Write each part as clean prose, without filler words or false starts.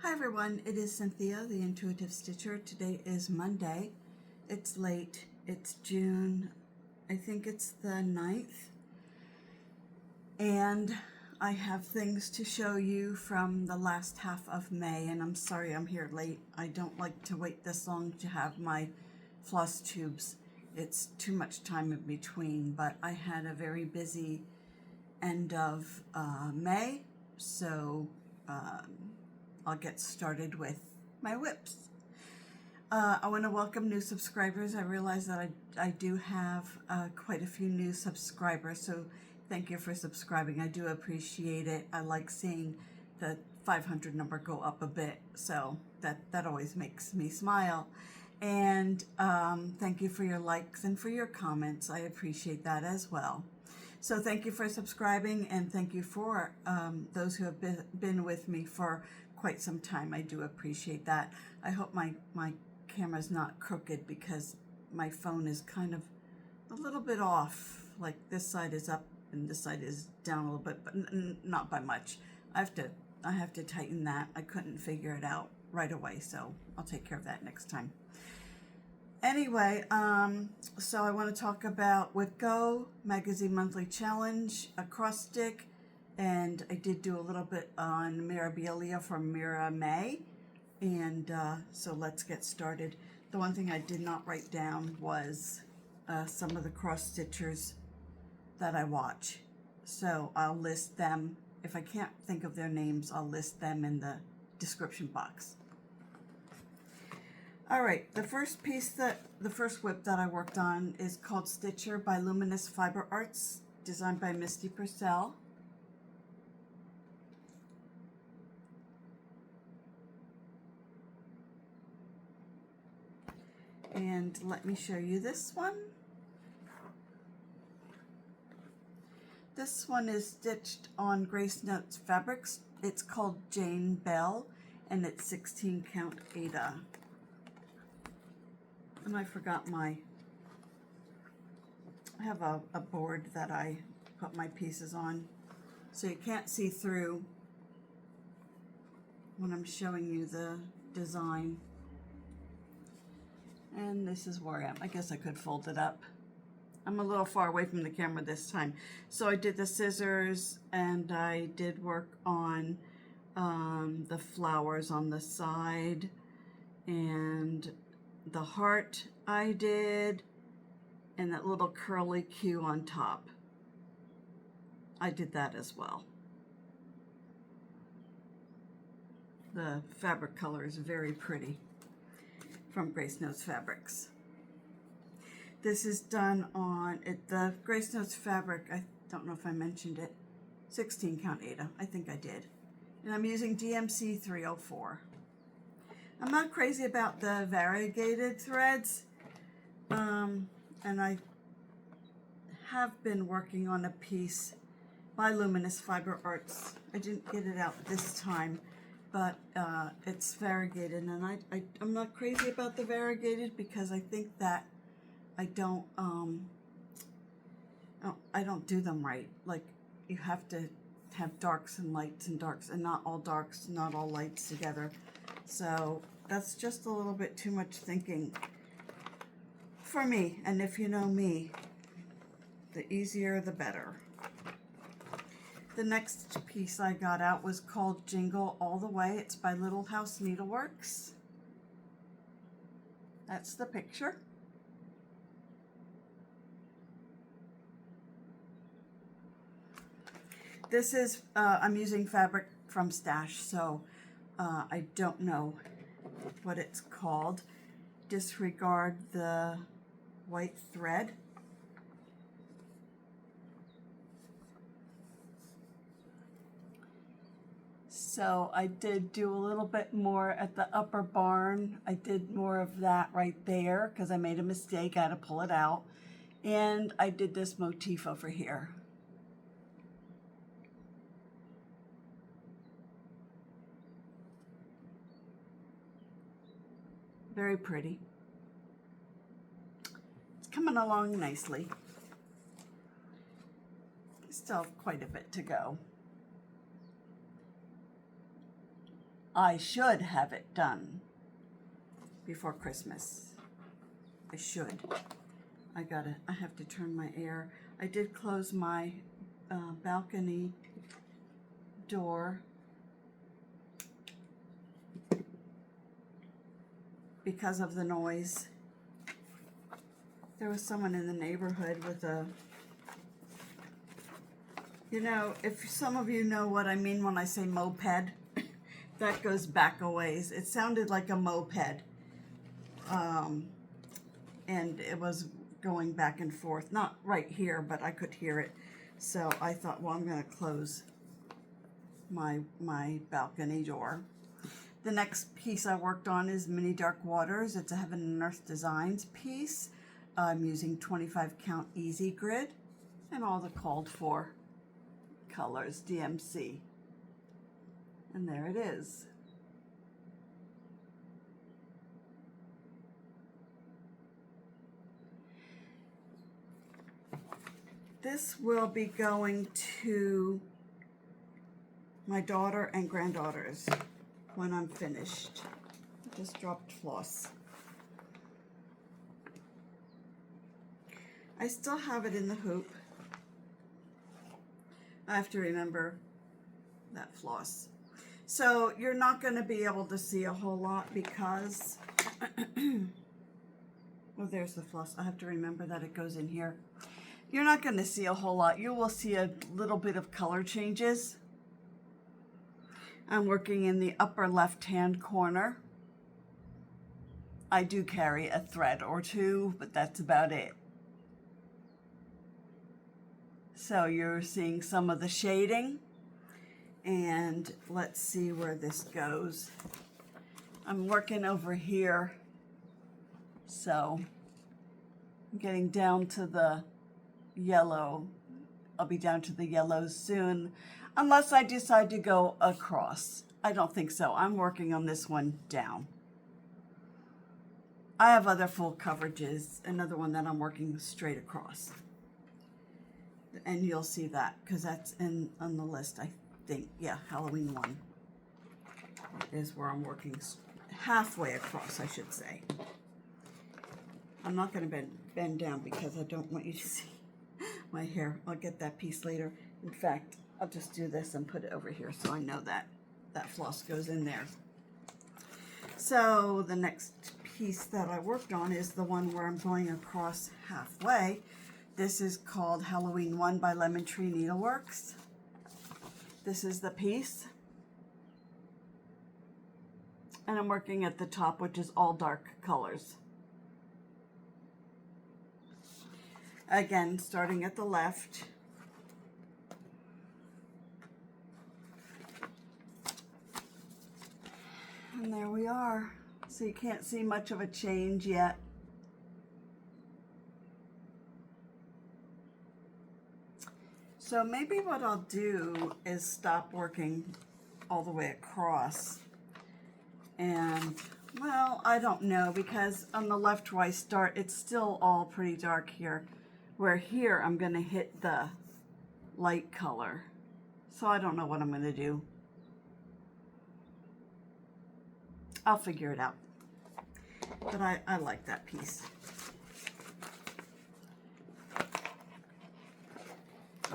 Hi everyone, it is Cynthia, the Intuitive Stitcher. Today is Monday. It's late. It's June, I think it's the 9th. And I have things to show you from the last half of May, and I'm sorry I'm here late. I don't like to wait this long to have my Flosstubes. It's too much time in between, but I had a very busy end of May, so I'll get started with my WIPs. I want to welcome new subscribers. I realize that I do have quite a few new subscribers, so thank you for subscribing. I do appreciate it. I like seeing the 500 number go up a bit, so that always makes me smile. And thank you for your likes and for your comments. I appreciate that as well. So thank you for subscribing, and thank you for those who have been with me for quite some time. I do appreciate that. I hope my camera's not crooked because my phone is kind of a little bit off. Like this side is up and this side is down a little bit, but not by much. I have to tighten that. I couldn't figure it out right away, so I'll take care of that next time. Anyway, so I want to talk about WIP Go Magazine Monthly Challenge, acrostic, and I did do a little bit on Mirabilia from Mira May, and so let's get started. The one thing I did not write down was some of the cross stitchers that I watch, so I'll list them. If I can't think of their names, I'll list them in the description box. All right, the first WIP that I worked on is called Stitcher by Luminous Fiber Arts, designed by Misty Purcell. And let me show you this one. This one is stitched on Grace Notes fabrics. It's called Jane Bell, and it's 16 count Aida. And I forgot I have a board that I put my pieces on, so you can't see through when I'm showing you the design. And this is where I am. I guess I could fold it up. I'm a little far away from the camera this time. So I did the scissors, and I did work on the flowers on the side, and the heart I did, and that little curly Q on top. I did that as well. The fabric color is very pretty from Grace Notes Fabrics. This is done on the Grace Notes fabric. I don't know if I mentioned it. 16 count Aida. I think I did. And I'm using DMC 304. I'm not crazy about the variegated threads, and I have been working on a piece by Luminous Fiber Arts. I didn't get it out this time, but it's variegated, and I'm not crazy about the variegated because I think that I don't do them right. Like, you have to have darks and lights and darks, and not all darks, not all lights together. So that's just a little bit too much thinking for me. And if you know me, the easier the better. The next piece I got out was called Jingle All the Way. It's by Little House Needleworks. That's the picture. This is, I'm using fabric from Stash, so I don't know what it's called. Disregard the white thread. So I did do a little bit more at the upper barn. I did more of that right there because I made a mistake. I had to pull it out. And I did this motif over here. Very pretty. It's coming along nicely. Still have quite a bit to go. I should have it done before Christmas. I should. I have to turn my air. I did close my balcony door because of the noise. There was someone in the neighborhood with a, you know, if some of you know what I mean when I say moped, that goes back a ways. It sounded like a moped. And it was going back and forth. Not right here, but I could hear it. So I thought, well, I'm going to close my balcony door. The next piece I worked on is Mini Dark Waters. It's a Heaven and Earth Designs piece. I'm using 25 count easy grid and all the called for colors, DMC. And there it is. This will be going to my daughter and granddaughters when I'm finished. I just dropped floss. I still have it in the hoop. I have to remember that floss. So you're not going to be able to see a whole lot because, well, there's the floss. I have to remember that it goes in here. You're not going to see a whole lot. You will see a little bit of color changes. I'm working in the upper left-hand corner. I do carry a thread or two, but that's about it. So you're seeing some of the shading, and let's see where this goes. I'm working over here, so I'm getting down to the yellow. I'll be down to the yellows soon, unless I decide to go across. I don't think so. I'm working on this one down. I have other full coverages, another one that I'm working straight across. And you'll see that because that's on the list, I think. Yeah, Halloween one is where I'm working halfway across, I should say. I'm not going to bend down because I don't want you to see my hair. I'll get that piece later. In fact, I'll just do this and put it over here so I know that that floss goes in there. So the next piece that I worked on is the one where I'm going across halfway. This is called Halloween 1 by Lemon Tree Needleworks. This is the piece. And I'm working at the top, which is all dark colors. Again, starting at the left. And there we are. So you can't see much of a change yet. So maybe what I'll do is stop working all the way across. And, well, I don't know, because on the left where I start, it's still all pretty dark here. Where here, I'm going to hit the light color. So I don't know what I'm going to do. I'll figure it out. But I like that piece.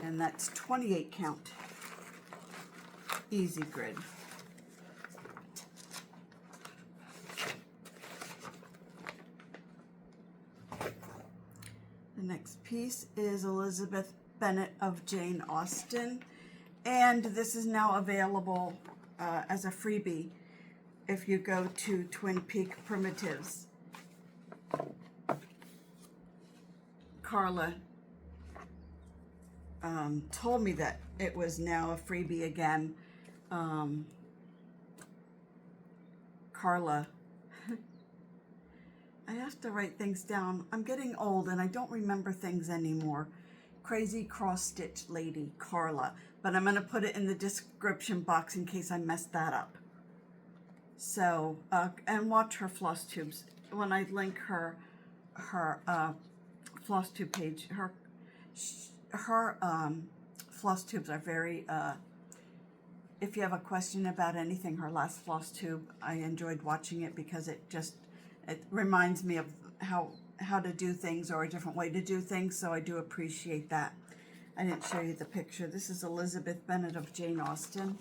And that's 28 count easy grid. The next piece is Elizabeth Bennet of Jane Austen, and this is now available as a freebie if you go to Twin Peak Primitives. Carla told me that it was now a freebie again. Carla, I have to write things down. I'm getting old and I don't remember things anymore. Crazy cross-stitch lady, Carla. But I'm going to put it in the description box in case I messed that up. So, and watch her Flosstubes. When I link her Flosstube page, her Flosstubes are very if you have a question about anything, her last floss tube, I enjoyed watching it because it reminds me of how to do things, or a different way to do things, so I do appreciate that. I didn't show you the picture. This is Elizabeth Bennet of Jane Austen.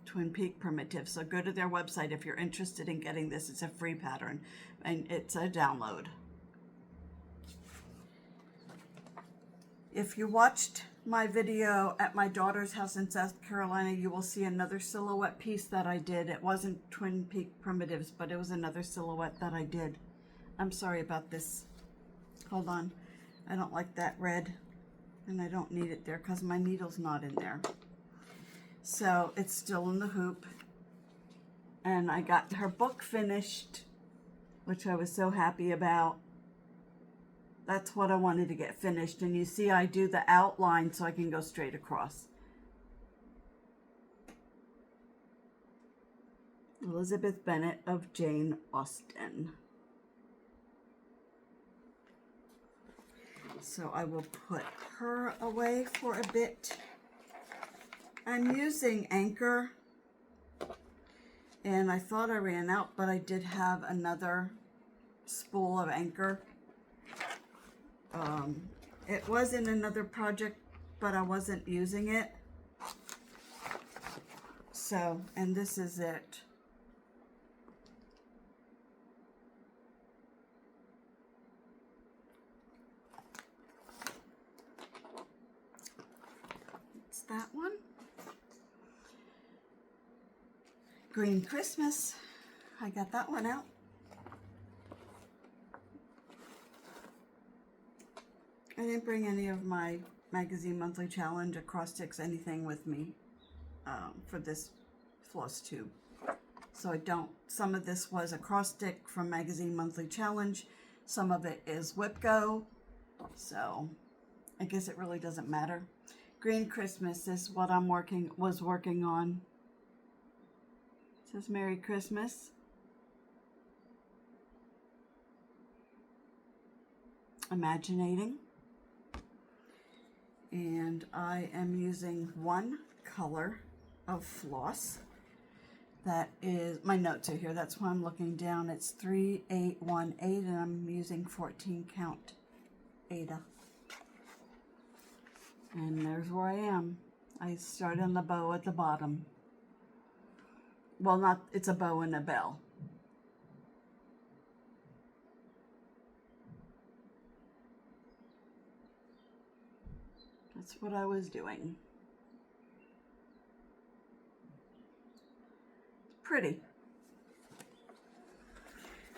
Twin Peak Primitive. So go to their website if you're interested in getting this. It's a free pattern and it's a download. If you watched my video at my daughter's house in South Carolina, you will see another silhouette piece that I did. It wasn't Twin Peak Primitives, but it was another silhouette that I did. I'm sorry about this. Hold on. I don't like that red, and I don't need it there because my needle's not in there. So it's still in the hoop, and I got her book finished, which I was so happy about. That's what I wanted to get finished, and you see I do the outline so I can go straight across. Elizabeth Bennet of Jane Austen. So I will put her away for a bit. I'm using Anchor, and I thought I ran out, but I did have another spool of Anchor. It was in another project, but I wasn't using it. So, and this is it. It's that one. Green Christmas. I got that one out. I didn't bring any of my Magazine Monthly Challenge, acrostics, anything with me for this floss tube. So I don't, some of this was acrostic from Magazine Monthly Challenge. Some of it is WIP Go. So I guess it really doesn't matter. Green Christmas is what I'm was working on. It says Merry Christmas. Imaginating. And I am using one color of floss. That is, my notes are here, that's why I'm looking down. It's 3818, and I'm using 14 count Ada. And there's where I am. I start on the bow at the bottom. Well, not, it's a bow and a bell. That's what I was doing. Pretty.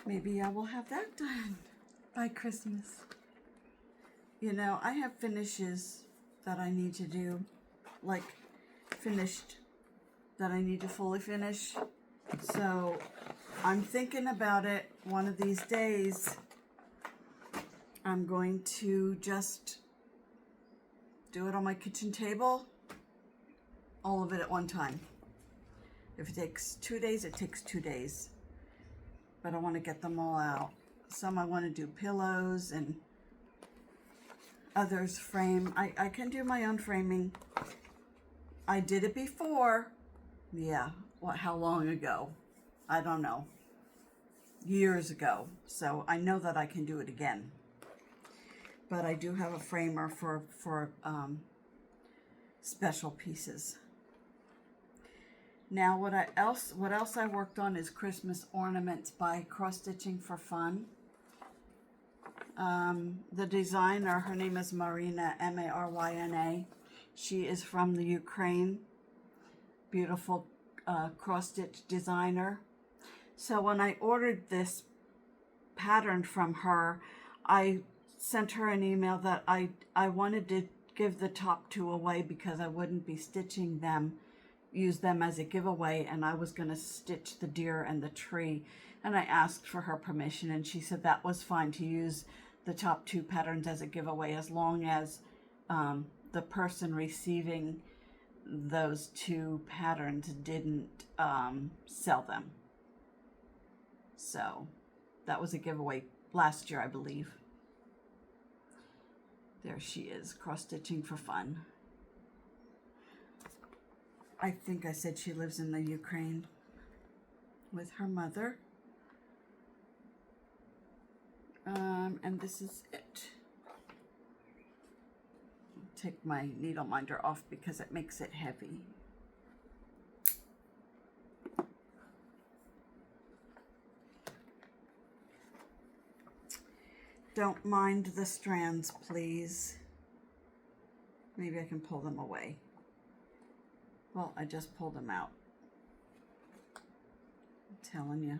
Maybe I will have that done by Christmas. You know, I have finishes that I need to do, like finished that I need to fully finish. So I'm thinking about it. One of these days, I'm going to just do it on my kitchen table, all of it at one time. If it takes 2 days, it takes 2 days. But I want to get them all out. Some I want to do pillows, and others frame. I can do my own framing. I did it before. Yeah, how long ago? I don't know. Years ago. So I know that I can do it again. But I do have a framer for special pieces. Now what else I worked on is Christmas ornaments by Cross Stitching for Fun. The designer, her name is Marina, M-A-R-Y-N-A. She is from the Ukraine. Beautiful cross-stitch designer. So when I ordered this pattern from her, I sent her an email that I wanted to give the top two away because I wouldn't be stitching them, use them as a giveaway, and I was going to stitch the deer and the tree. And I asked for her permission, and she said that was fine to use the top two patterns as a giveaway as long as the person receiving those two patterns didn't sell them. So that was a giveaway last year, I believe. There she is, cross-stitching for fun. I think I said she lives in the Ukraine with her mother. And this is it. I'll take my needle minder off because it makes it heavy. Don't mind the strands, please. Maybe I can pull them away. Well, I just pulled them out. I'm telling you.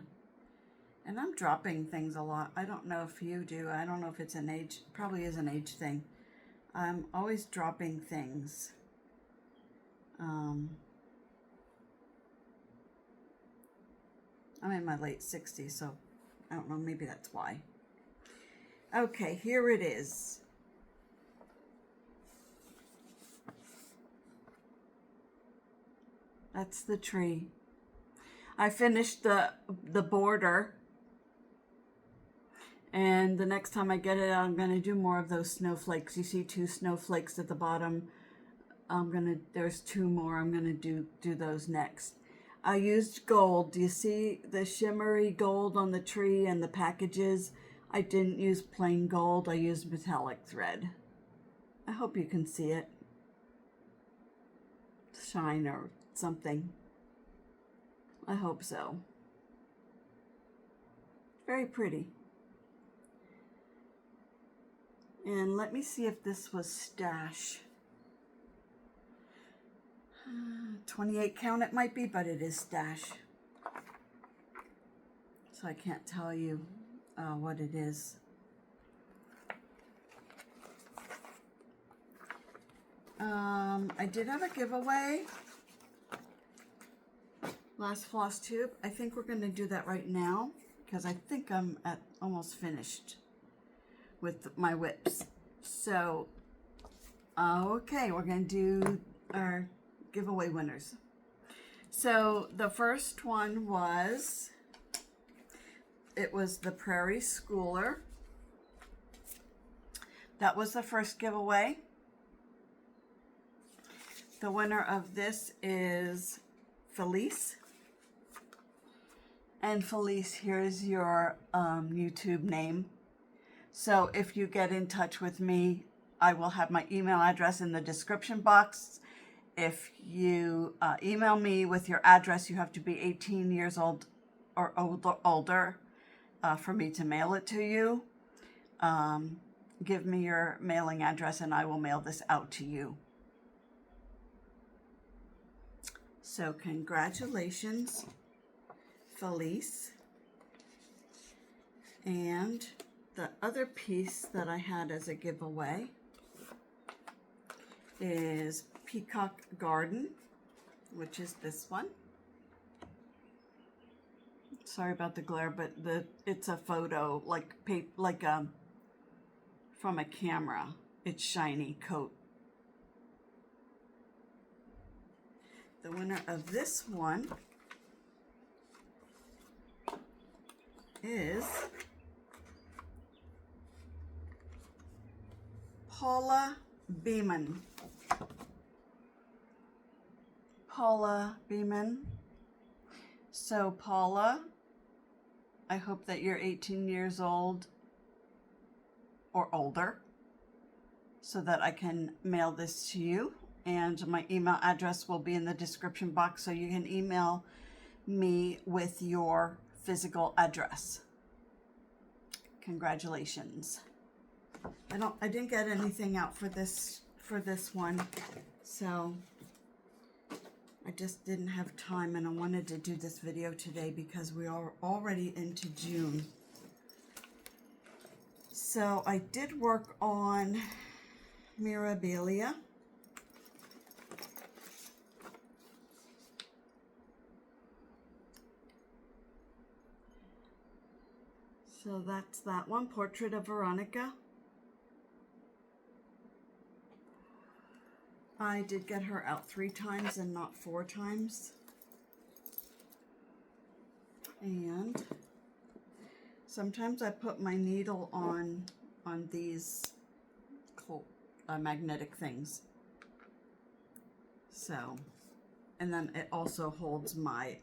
And I'm dropping things a lot. I don't know if you do. I don't know if it's an age, probably is an age thing. I'm always dropping things. I'm in my late 60s, so I don't know, maybe that's why. Okay, here it is. That's the tree. I finished the border. And the next time I get it, I'm going to do more of those snowflakes. You see 2 snowflakes at the bottom. There's 2 more. I'm going to do those next. I used gold. Do you see the shimmery gold on the tree and the packages? I didn't use plain gold. I used metallic thread. I hope you can see it. Shine or something. I hope so. Very pretty. And let me see if this was stash. 28 count it might be, but it is stash. So I can't tell you what it is. I did have a giveaway last Flosstube. I think we're going to do that right now because I think I'm almost finished with my WIPs. So, okay, we're going to do our giveaway winners. So the first one was, it was the Prairie Schooler. That was the first giveaway. The winner of this is Felice. And Felice, here's your YouTube name. So if you get in touch with me, I will have my email address in the description box. If you email me with your address, you have to be 18 years old or older for me to mail it to you. Give me your mailing address and I will mail this out to you. So congratulations, Felice. And the other piece that I had as a giveaway is Peacock Garden, which is this one. Sorry about the glare, but it's a photo from a camera. It's shiny coat. The winner of this one is Paula Beeman. Paula Beeman. So Paula, I hope that you're 18 years old or older so that I can mail this to you. And my email address will be in the description box so you can email me with your physical address. Congratulations. I didn't get anything out for this one, so I just didn't have time, and I wanted to do this video today because we are already into June. So I did work on Mirabilia. So that's that one, Portrait of Veronica. I did get her out 3 times and not 4 times. And sometimes I put my needle on these magnetic things. So, and then it also holds my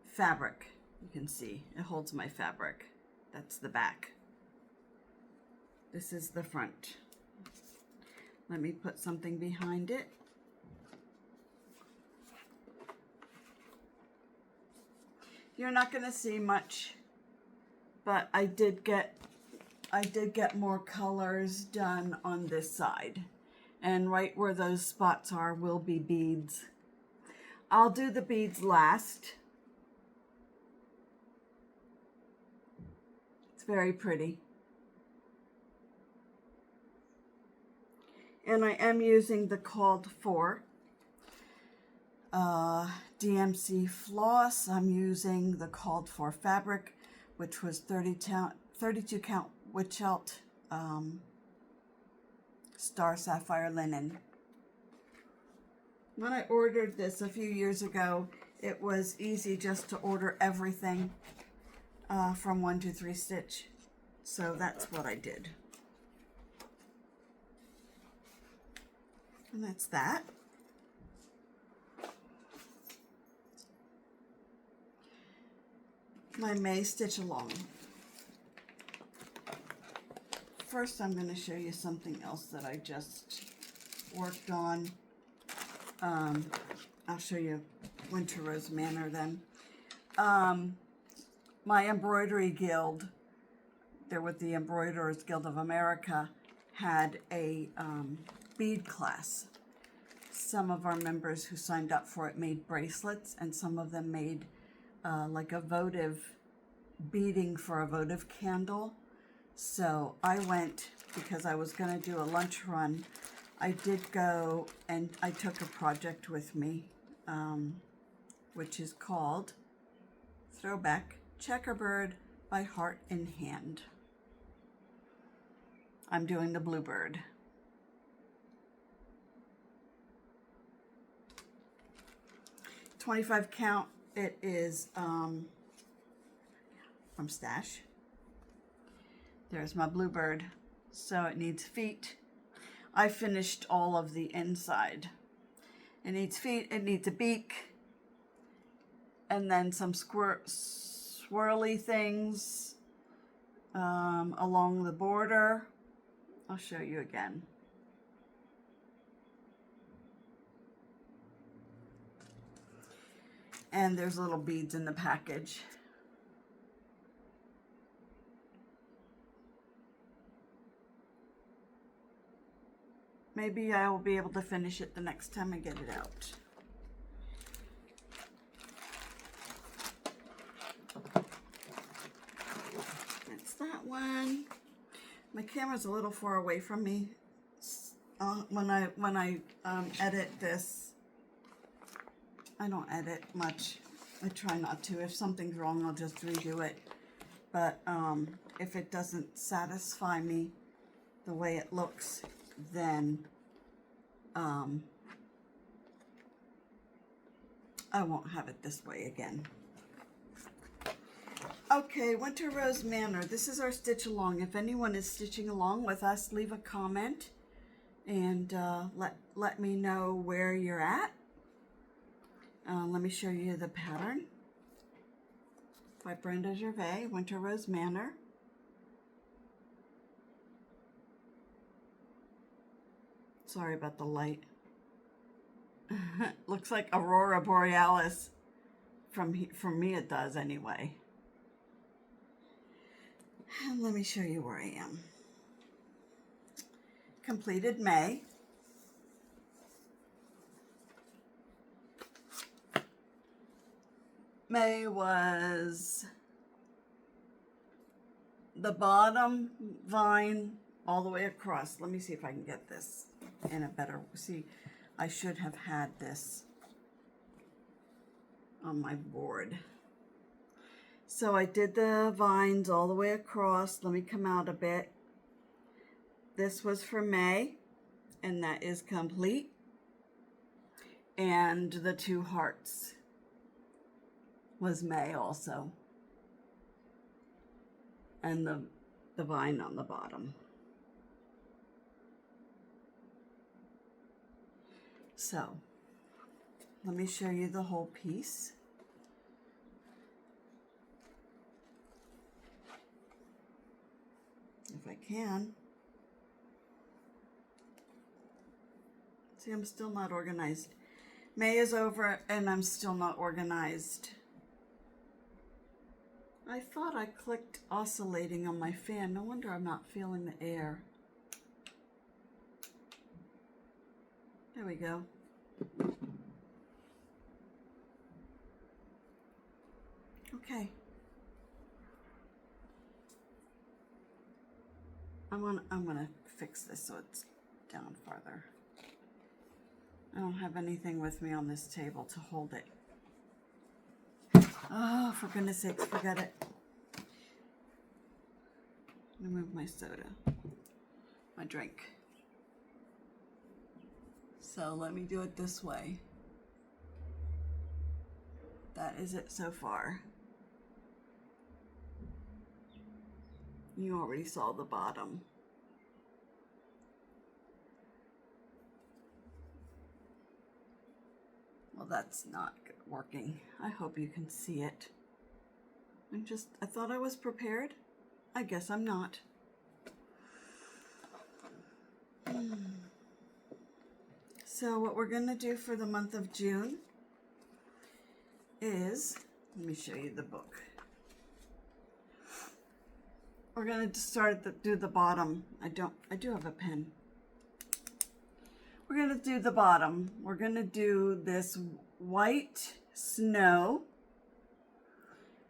fabric. You can see it holds my fabric. That's the back. This is the front. Let me put something behind it. You're not going to see much, but I did get more colors done on this side. And right where those spots are will be beads. I'll do the beads last. It's very pretty. And I am using the called for DMC floss. I'm using the called for fabric, which was 32 count Witchelt Star Sapphire linen. When I ordered this a few years ago, it was easy just to order everything from 123 Stitch. So that's what I did. And that's that. My May stitch along. First, I'm going to show you something else that I just worked on. I'll show you Winter Rose Manor then. My embroidery guild, there with the Embroiderers Guild of America, had a bead class. Some of our members who signed up for it made bracelets, and some of them made like a votive beading for a votive candle. So I went, because I was going to do a lunch run, I did go and I took a project with me, which is called Throwback Checkerboard by Heart in Hand. I'm doing the bluebird. $25 count. It is from Stash. There's my bluebird. So it needs feet. I finished all of the inside. It needs feet, it needs a beak, and then some swirly things along the border. I'll show you again. And there's little beads in the package. Maybe I will be able to finish it the next time I get it out. That's that one. My camera's a little far away from me. When I edit this, I don't edit much. I try not to. If something's wrong, I'll just redo it. But if it doesn't satisfy me the way it looks, then I won't have it this way again. Okay, Winter Rose Manor. This is our stitch along. If anyone is stitching along with us, leave a comment and let me know where you're at. Let me show you the pattern by Brenda Gervais, Winter Rose Manor. Sorry about the light. Looks like Aurora Borealis. From me it does anyway. And let me show you where I am. Completed May. May was the bottom vine all the way across. Let me see if I can get this in a better, see, I should have had this on my board. So I did the vines all the way across. Let me come out a bit. This was for May, and that is complete. And the two hearts was May also. And the vine on the bottom. So let me show you the whole piece. If I can. See, I'm still not organized. May is over and I'm still not organized. I thought I clicked oscillating on my fan. No wonder I'm not feeling the air. There we go. Okay. I'm gonna fix this so it's down farther. I don't have anything with me on this table to hold it. Oh, for goodness sakes, forget it. I'm gonna move my soda, my drink. So let me do it this way. That is it so far. You already saw the bottom. Well, that's not working. I hope you can see it. I thought I was prepared. I guess I'm not. So what we're going to do for the month of June is, let me show you the book. We're going to do the bottom. I do have a pen. We're going to do the bottom. We're going to do this white snow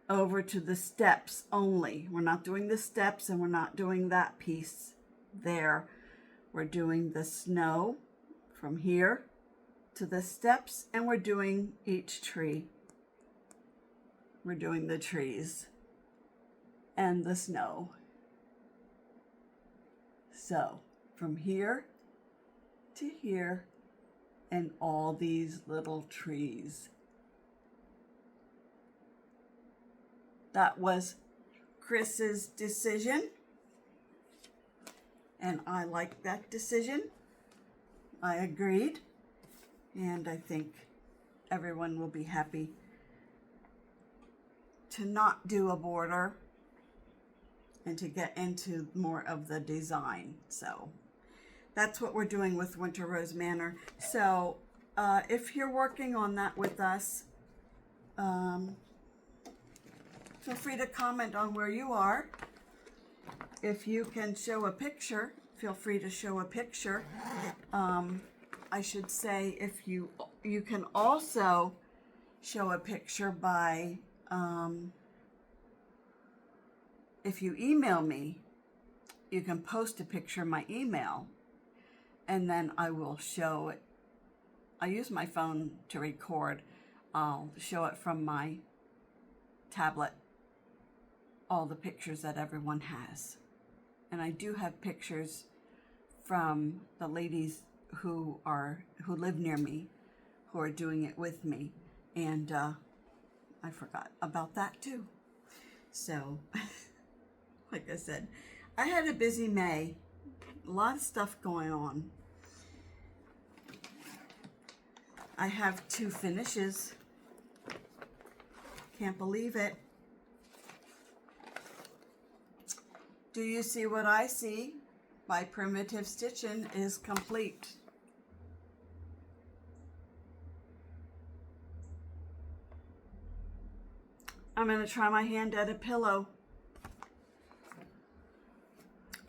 over to the steps only. We're not doing the steps and we're not doing that piece there. We're doing the snow from here to the steps and we're doing each tree. We're doing the trees and the snow. So from here to here and all these little trees. That was Chris's decision, and I like that decision. I agreed, and I think everyone will be happy to not do a border and to get into more of the design. So that's what we're doing with Winter Rose Manor. So if you're working on that with us, feel free to comment on where you are. If you can show a picture, feel free to show a picture. I should say if you can also show a picture by, if you email me, you can post a picture in my email and then I will show it. I use my phone to record. I'll show it from my tablet, all the pictures that everyone has. And I do have pictures from the ladies who live near me, who are doing it with me. And I forgot about that too. So, like I said, I had a busy May. A lot of stuff going on. I have 2 finishes. Can't believe it. Do You See What I See by Primitive Stitchin is complete. I'm going to try my hand at a pillow.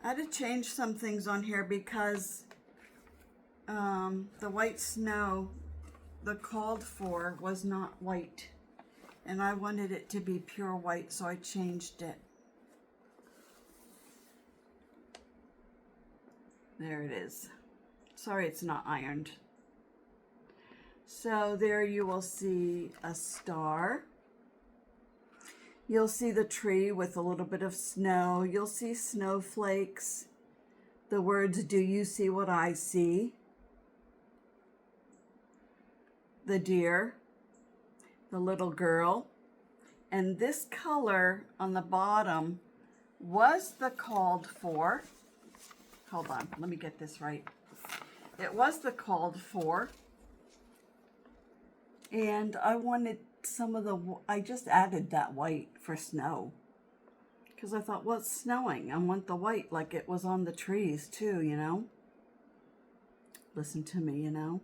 I had to change some things on here because the white snow, the called for was not white. And I wanted it to be pure white, so I changed it. There it is. Sorry it's not ironed. So there you will see a star. You'll see the tree with a little bit of snow. You'll see snowflakes. The words, "Do you see what I see?" The deer, the little girl. And this color on the bottom was the called for. Hold on, let me get this right. It was the called for. And I wanted some of the, I just added that white for snow. Because I thought, well, it's snowing. I want the white like it was on the trees too, you know? Listen to me, you know?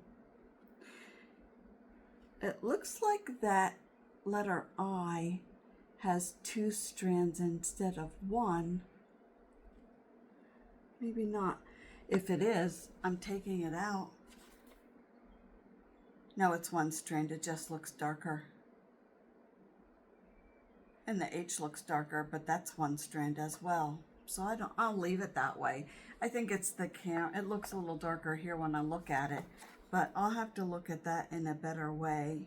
It looks like that letter I has 2 strands instead of 1. Maybe not. If it is, I'm taking it out. No, it's 1 strand. It just looks darker. And the H looks darker, but that's 1 strand as well. So I'll leave it that way. I think it's the it looks a little darker here when I look at it, but I'll have to look at that in a better way.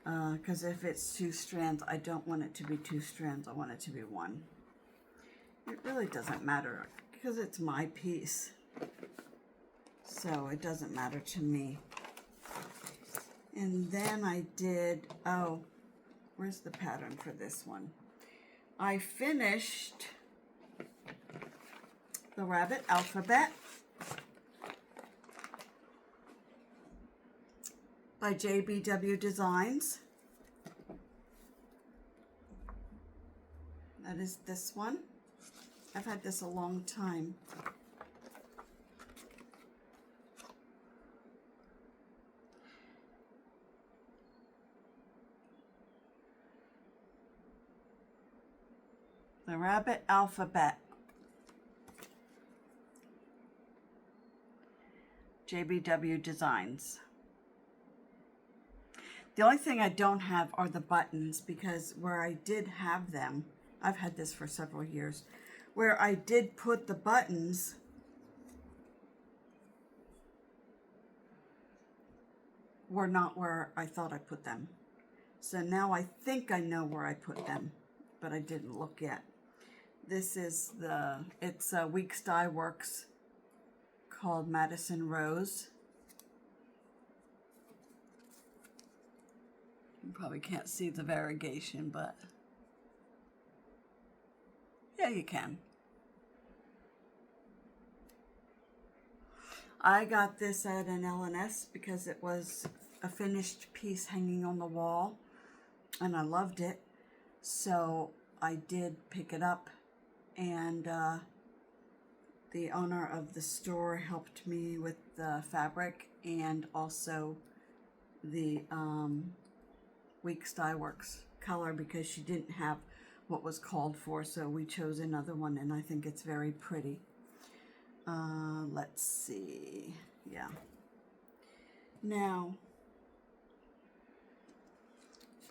Because if it's 2 strands, I don't want it to be 2 strands. I want it to be 1. It really doesn't matter because it's my piece. So it doesn't matter to me. And then I did, oh, where's the pattern for this one? I finished the rabbit alphabet by JBW Designs. That is this one. I've had this a long time. The rabbit alphabet. JBW Designs. The only thing I don't have are the buttons, because where I did have them, I've had this for several years, where I did put the buttons, were not where I thought I put them. So now I think I know where I put them, but I didn't look yet. This is it's a Weeks Dye Works called Madison Rose. You probably can't see the variegation, but yeah, you can. I got this at an L&S because it was a finished piece hanging on the wall, and I loved it. So I did pick it up, and the owner of the store helped me with the fabric and also the Weeks Dye Works color, because she didn't have what was called for, so we chose another one, and I think it's very pretty. Let's see. Yeah. Now,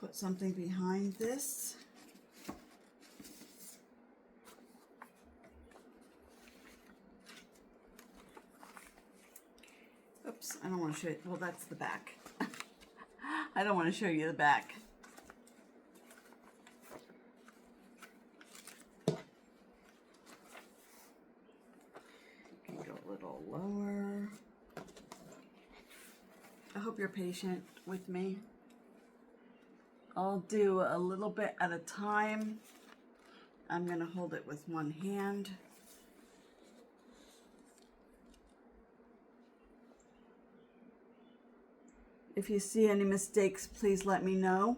put something behind this. Oops, I don't want to show you. Well, that's the back. I don't want to show you the back. Can go a little lower. I hope you're patient with me. I'll do a little bit at a time. I'm going to hold it with one hand. If you see any mistakes, please let me know.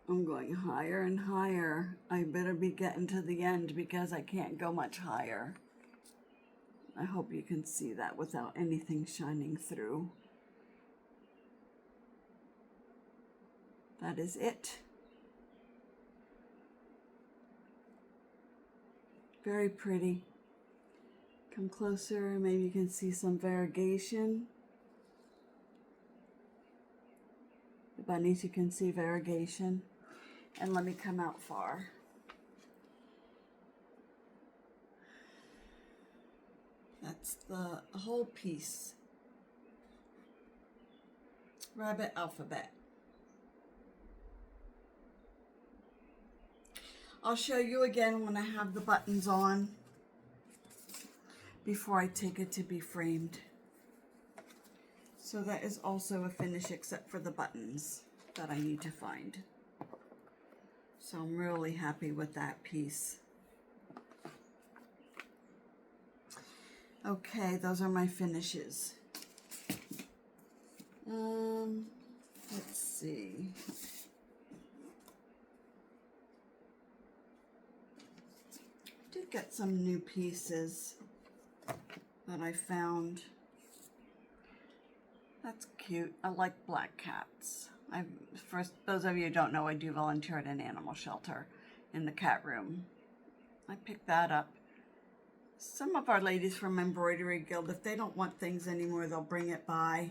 I'm going higher and higher. I better be getting to the end because I can't go much higher. I hope you can see that without anything shining through. That is it. Very pretty. Come closer, maybe you can see some variegation. The bunnies, you can see variegation. And let me come out far. That's the whole piece. Rabbit alphabet. I'll show you again when I have the buttons on. before I take it to be framed. So that is also a finish except for the buttons that I need to find. So I'm really happy with that piece. Okay, those are my finishes. Let's see. Did get some new pieces that I found. That's cute. I like black cats. For those of you who don't know, I do volunteer at an animal shelter in the cat room. I picked that up. Some of our ladies from Embroidery Guild, if they don't want things anymore, they'll bring it by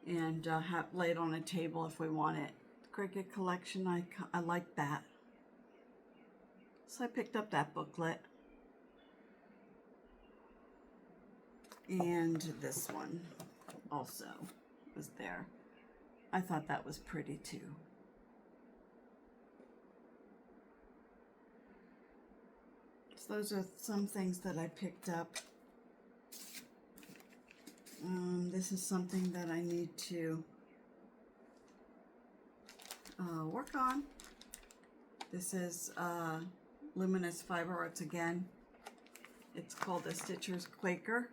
and lay it on a table if we want it. Cricket collection, I like that. So I picked up that booklet. And this one also was there. I thought that was pretty too. So those are some things that I picked up. This is something that I need to work on. This is Luminous Fiber Arts again. It's called the Stitcher's Quaker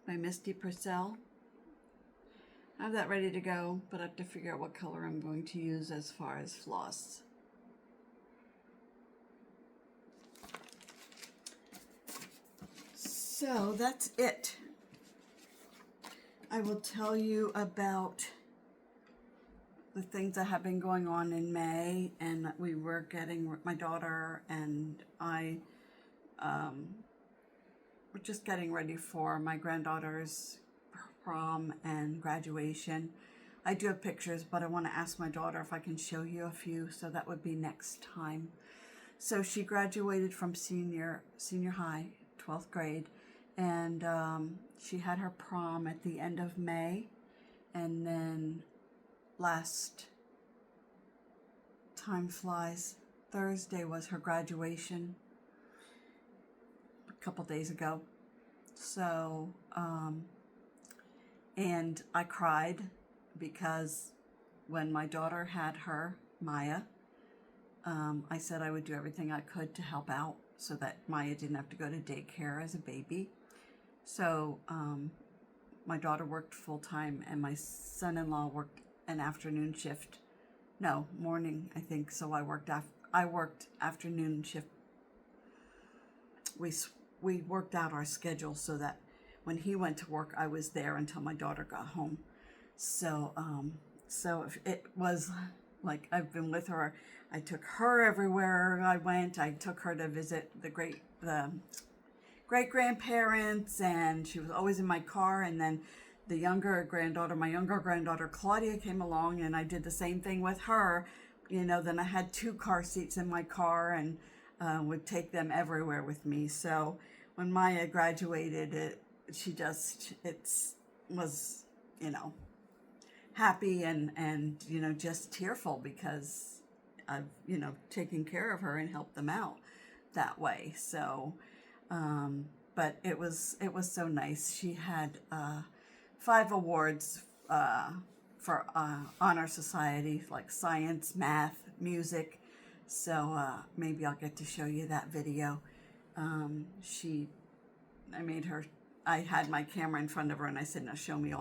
by Misty Purcell. I have that ready to go, but I have to figure out what color I'm going to use as far as floss. So that's it. I will tell you about the things that have been going on in May, and we were getting, my daughter and I we're just getting ready for my granddaughter's prom and graduation. I do have pictures, but I want to ask my daughter if I can show you a few, so that would be next time. So she graduated from senior high, 12th grade, and she had her prom at the end of May, and then last, time flies, Thursday was her graduation, a couple days ago. So, and I cried because when my daughter had her, Maya, I said I would do everything I could to help out so that Maya didn't have to go to daycare as a baby. So my daughter worked full-time and my son-in-law worked an afternoon shift. No, morning, I think. So I worked afternoon shift. We worked out our schedule so that when he went to work, I was there until my daughter got home. So it was like I've been with her. I took her everywhere I went. I took her to visit the great-grandparents, and she was always in my car. And then my younger granddaughter Claudia came along, and I did the same thing with her. You know, then I had 2 car seats in my car and would take them everywhere with me. So when Maya graduated, she was, you know, happy and you know, just tearful because I've, you know, taken care of her and helped them out that way. So, but it was so nice. She had 5 awards for Honor Society, like science, math, music. So maybe I'll get to show you that video. I had my camera in front of her and I said, now show me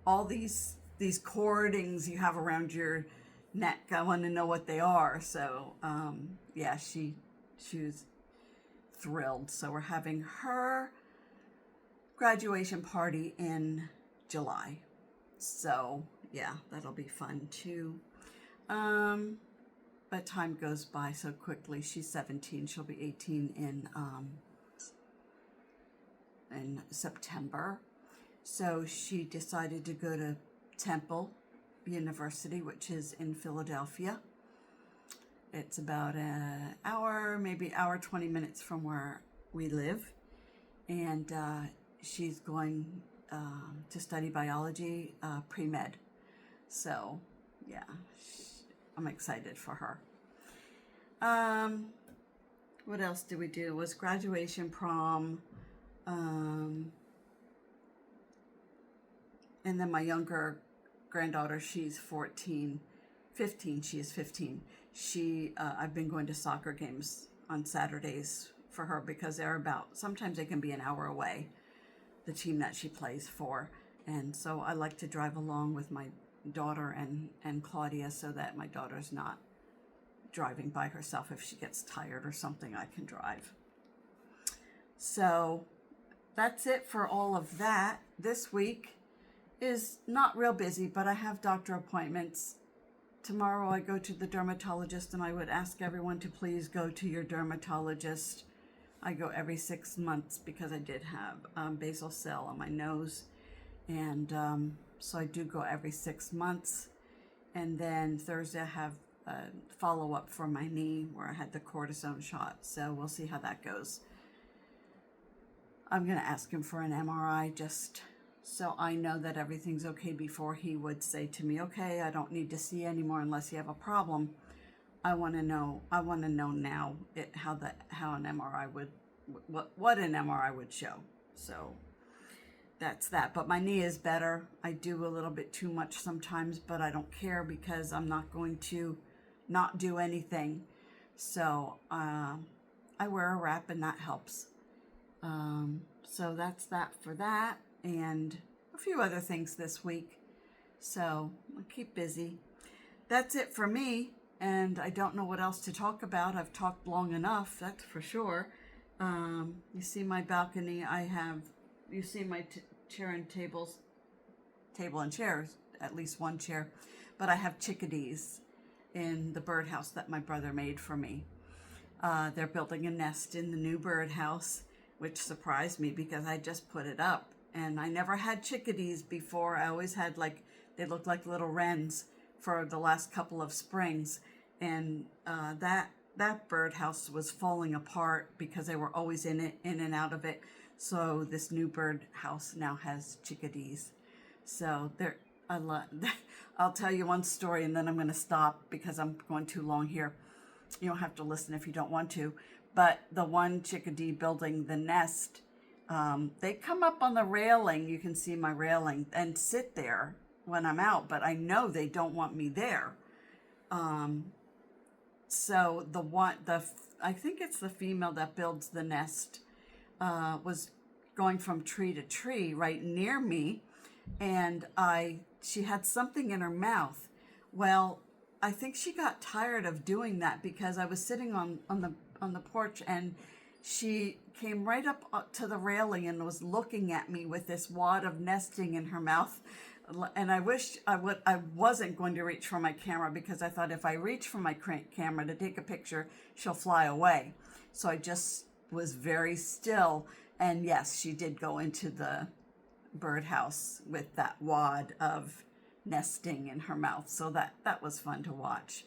all these cordings you have around your neck. I want to know what they are. So yeah, she was thrilled. So we're having her graduation party in July. So yeah, that'll be fun too. But time goes by so quickly. She's 17. She'll be 18 in September. So she decided to go to Temple University, which is in Philadelphia. It's about an hour, maybe hour 20 minutes from where we live. And she's going to study biology, pre-med. So yeah, I'm excited for her. what else did we do? It was graduation, prom, and then my younger granddaughter, she's 15, she is 15. I've been going to soccer games on Saturdays for her because sometimes they can be an hour away, the team that she plays for. And so I like to drive along with my daughter and Claudia so that my daughter's not driving by herself. If she gets tired or something, I can drive. So that's it for all of that. This week is not real busy, but I have doctor appointments. Tomorrow I go to the dermatologist, and I would ask everyone to please go to your dermatologist. I go every 6 months because I did have basal cell on my nose, and so I do go every 6 months. And then Thursday I have a follow-up for my knee where I had the cortisone shot, so we'll see how that goes. I'm going to ask him for an MRI just so I know that everything's okay before he would say to me, okay, I don't need to see anymore unless you have a problem. I want to know now how an MRI would, what an MRI would show. So that's that. But my knee is better. I do a little bit too much sometimes, but I don't care because I'm not going to not do anything. So I wear a wrap, and that helps. So that's that for that, and a few other things this week. So I'll keep busy. That's it for me, and I don't know what else to talk about. I've talked long enough, that's for sure. You see my balcony. You see my chair and table and chairs, at least one chair, but I have chickadees in the birdhouse that my brother made for me. They're building a nest in the new birdhouse, which surprised me because I just put it up, and I never had chickadees before. I always had they looked like little wrens for the last couple of springs, and that birdhouse was falling apart because they were always in and out of it. So this new birdhouse now has chickadees. So I'll tell you one story, and then I'm going to stop because I'm going too long here. You don't have to listen if you don't want to. But the one chickadee building the nest, they come up on the railing. You can see my railing and sit there when I'm out, but I know they don't want me there. So I think it's the female that builds the nest, was going from tree to tree right near me, and she had something in her mouth. Well, I think she got tired of doing that because I was sitting on the porch, and she came right up to the railing and was looking at me with this wad of nesting in her mouth. And I wished I wasn't going to reach for my camera, because I thought if I reach for my camera to take a picture, she'll fly away. So I just was very still. And yes, she did go into the birdhouse with that wad of nesting in her mouth. So that was fun to watch.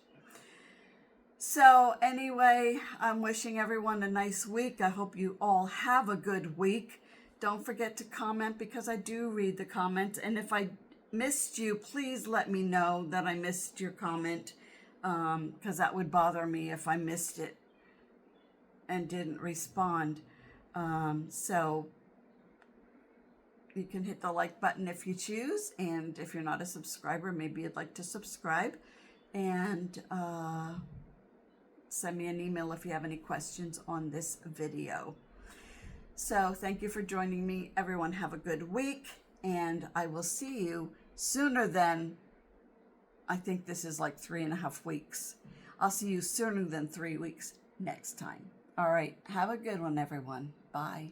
So anyway, I'm wishing everyone a nice week. I hope you all have a good week. Don't forget to comment, because I do read the comments. And if I missed you, please let me know that I missed your comment, because that would bother me if I missed it and didn't respond. So you can hit the like button if you choose. And if you're not a subscriber, maybe you'd like to subscribe. And send me an email if you have any questions on this video. So thank you for joining me. Everyone have a good week, and I will see you sooner than, I think this is like 3.5 weeks. I'll see you sooner than 3 weeks next time. All right. Have a good one, everyone. Bye.